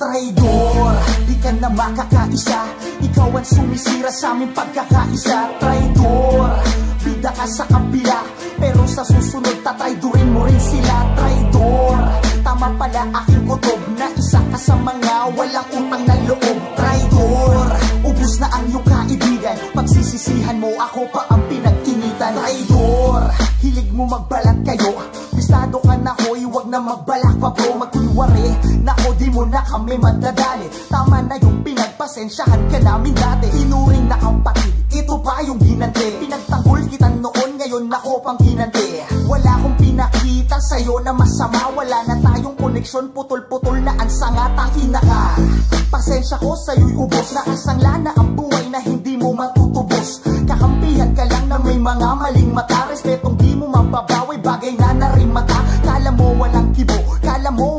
Traidor, di ka na makakaisa. Ikaw ang sumisira sa aming pagkakaisa. Traidor, bida ka sa kabila, pero sa susunod tatraidorin mo rin sila. Traidor, tama pala aking kutob na isa ka sa mga walang utang na loob. Traidor, ubus na ang iyong kaibigan, pagsisisihan mo ako pa ang pinag-initan. Traidor, hilig mo magbalat kayo, bistado ka na hoy, wag na magbalak pa bro. Magkunwari, nako di mo na kami madadali. Tama na yung pinagpasensyahan ka namin dati. Inuring na kapatid, ito pa yung ginante. Pinagtanggol kita noon, ngayon ako pang ginante. Wala akong pinakita sa'yo na masama, wala na tayong koneksyon, putol-putol na ang sangatang ina ka. Pasensya ko sa'yo'y ubos, nakasangla na ang buhay na hindi mo matutubos. Kakampihan ka lang na may mga maling mata, respetong di mo mababawi, bagay na narimata. Kala mo walang kibo, kala mo